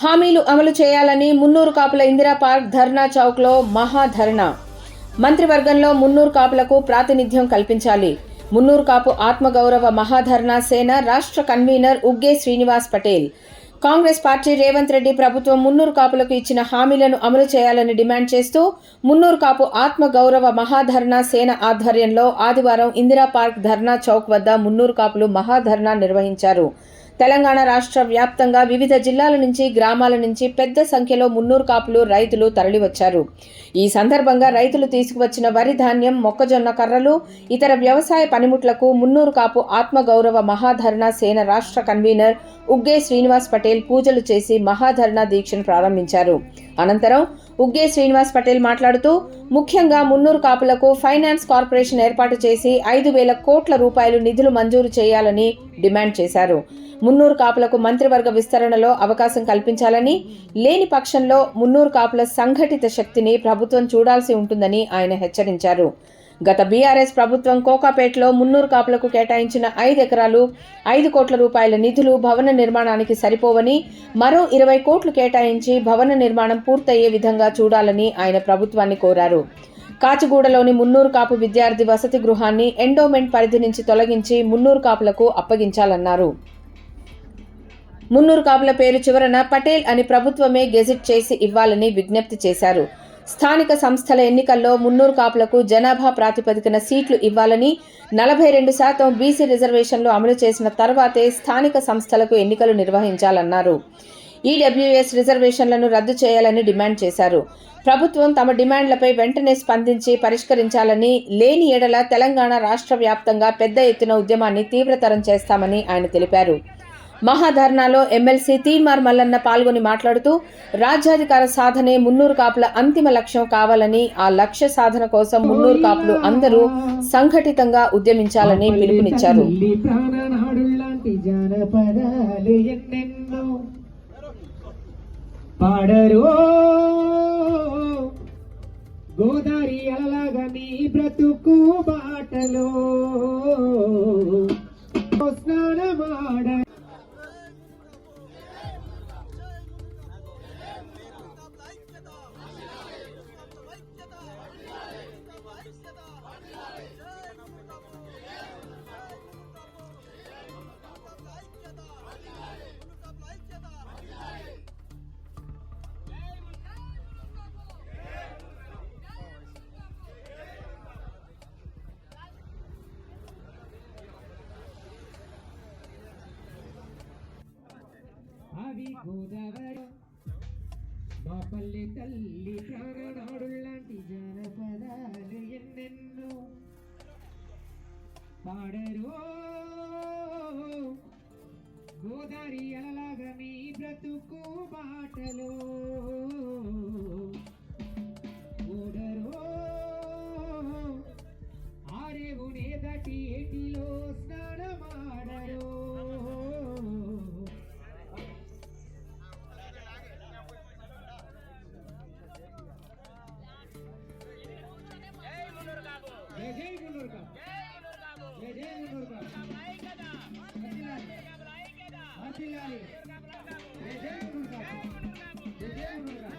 హామీలు అమలు చేయాలని మున్నూరు కాపుల ఇందిరా పార్క్ ధర్నా చౌక్లో మహాధర్నా. మంత్రివర్గంలో మున్నూరు కాపులకు ప్రాతినిధ్యం కల్పించాలి. మున్నూరు కాపు ఆత్మగౌరవ మహాధర్నా సేన రాష్ట్ర కన్వీనర్ ఉగ్గే శ్రీనివాస్ పటేల్. కాంగ్రెస్ పార్టీ రేవంత్ రెడ్డి ప్రభుత్వం మున్నూరు కాపులకు ఇచ్చిన హామీలను అమలు చేయాలని డిమాండ్ చేస్తూ మున్నూరు కాపు ఆత్మగౌరవ మహాధర్నా సేన ఆధ్వర్యంలో ఆదివారం ఇందిరా పార్క్ ధర్నా చౌక్ వద్ద మున్నూరు కాపులు మహాధర్నా నిర్వహించారు. తెలంగాణ రాష్ట్ర వ్యాప్తంగా వివిధ జిల్లాల నుంచి, గ్రామాల నుంచి పెద్ద సంఖ్యలో మున్నూరు కాపులు, రైతులు తరలివచ్చారు. ఈ సందర్భంగా రైతులు తీసుకువచ్చిన వరి ధాన్యం, మొక్కజొన్న కర్రలు, ఇతర వ్యవసాయ పనిముట్లకు మున్నూరు కాపు ఆత్మగౌరవ మహాధర్నా సేన రాష్ట్ర కన్వీనర్ ఉగ్గే శ్రీనివాస్ పటేల్ పూజలు చేసి మహాధర్నా దీక్షను ప్రారంభించారు. అనంతరం ఉగ్గే శ్రీనివాస్ పటేల్ మాట్లాడుతూ ముఖ్యంగా మున్నూరు కాపులకు ఫైనాన్స్ కార్పొరేషన్ ఏర్పాటు చేసి 5,000 కోట్ల రూపాయలు నిధులు మంజూరు చేయాలని డిమాండ్ చేశారు. మున్నూరు కాపులకు మంత్రివర్గ విస్తరణలో అవకాశం కల్పించాలని, లేని పక్షంలో మున్నూరు కాపుల సంఘటిత శక్తిని ప్రభుత్వం చూడాల్సి ఉంటుందని ఆయన హెచ్చరించారు. గత బీఆర్ఎస్ ప్రభుత్వం కోకాపేటలో మున్నూరు కాపులకు కేటాయించిన 5 ఎకరాలు 5 కోట్ల రూపాయల నిధులు భవన నిర్మాణానికి సరిపోవని, మరో 20 కోట్లు కేటాయించి భవన నిర్మాణం పూర్తయ్యే విధంగా చూడాలని ఆయన ప్రభుత్వాన్ని కోరారు. కాచిగూడలోని మున్నూరు కాపు విద్యార్థి వసతి గృహాన్ని ఎండోమెంట్ పరిధి నుంచి తొలగించి మున్నూరు కాపులకు అప్పగించాలన్నారు. మున్నూరు కాపుల పేరు చివరన పటేల్ అని ప్రభుత్వమే గెజిట్ చేసి ఇవ్వాలని విజ్ఞప్తి చేశారు. స్థానిక సంస్థల ఎన్నికల్లో మున్నూరు కాపులకు జనాభా ప్రాతిపదికన సీట్లు ఇవ్వాలని, 42% బీసీ రిజర్వేషన్లు అమలు చేసిన తర్వాతే స్థానిక సంస్థలకు ఎన్నికలు నిర్వహించాలన్నారు. ఈడబ్ల్యూఎస్ రిజర్వేషన్లను రద్దు చేయాలని డిమాండ్ చేశారు. ప్రభుత్వం తమ డిమాండ్లపై వెంటనే స్పందించి పరిష్కరించాలని, లేని ఎడల తెలంగాణ రాష్ట్ర వ్యాప్తంగా పెద్ద ఎత్తున ఉద్యమాన్ని తీవ్రతరం చేస్తామని ఆయన తెలిపారు. మహాధర్నాలో ఎమ్మెల్సీ తీన్మార్ మల్లన్న పాల్గొని మాట్లాడుతూ రాజ్యాధికార సాధనే మున్నూరు కాపుల అంతిమ లక్ష్యం కావాలని, ఆ లక్ష్య సాధన కోసం మున్నూరు కాపులు అందరూ సంఘటితంగా ఉద్యమించాలని పిలుపునిచ్చారు. గోదారి అలలాగా నీ బ్రతుకు బాటలో స్నానమాడ గోదావరి మా పల్లె తల్లి ప్రాణనాడులాంటి జానపదాలు ఎన్నెన్నో పాడరో. గోదావరి అలలాగా మీ బ్రతుకు బాటలో ఓడరో. ఆరేవు నేదటి ఏటిలో స్నానమాడరో. జై మున్నూరు కాపు, జై జై మున్నూరు కాపు, వర్ధిల్లాలి. జై జై మున్నూరు కాపు, జై జై మున్నూరు కాపు.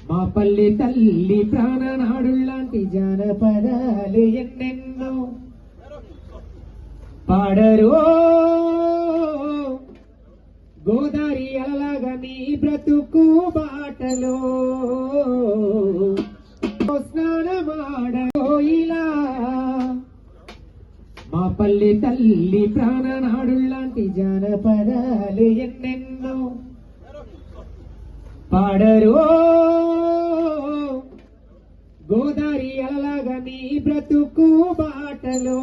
మా పల్లె తల్లి ప్రాణనాడులాంటి జానపదాలు ఎన్నెన్నో పాడరో. గోదావరి అలలాగా నీ బ్రతుకు బాటలో స్నానమాడో. ఇలా మా పల్లె తల్లి ప్రాణనాడులాంటి నాటి జానపదాలు ఎన్నెన్నో పాడరో గోదారి అలలాగా నీ బ్రతుకు బాటలో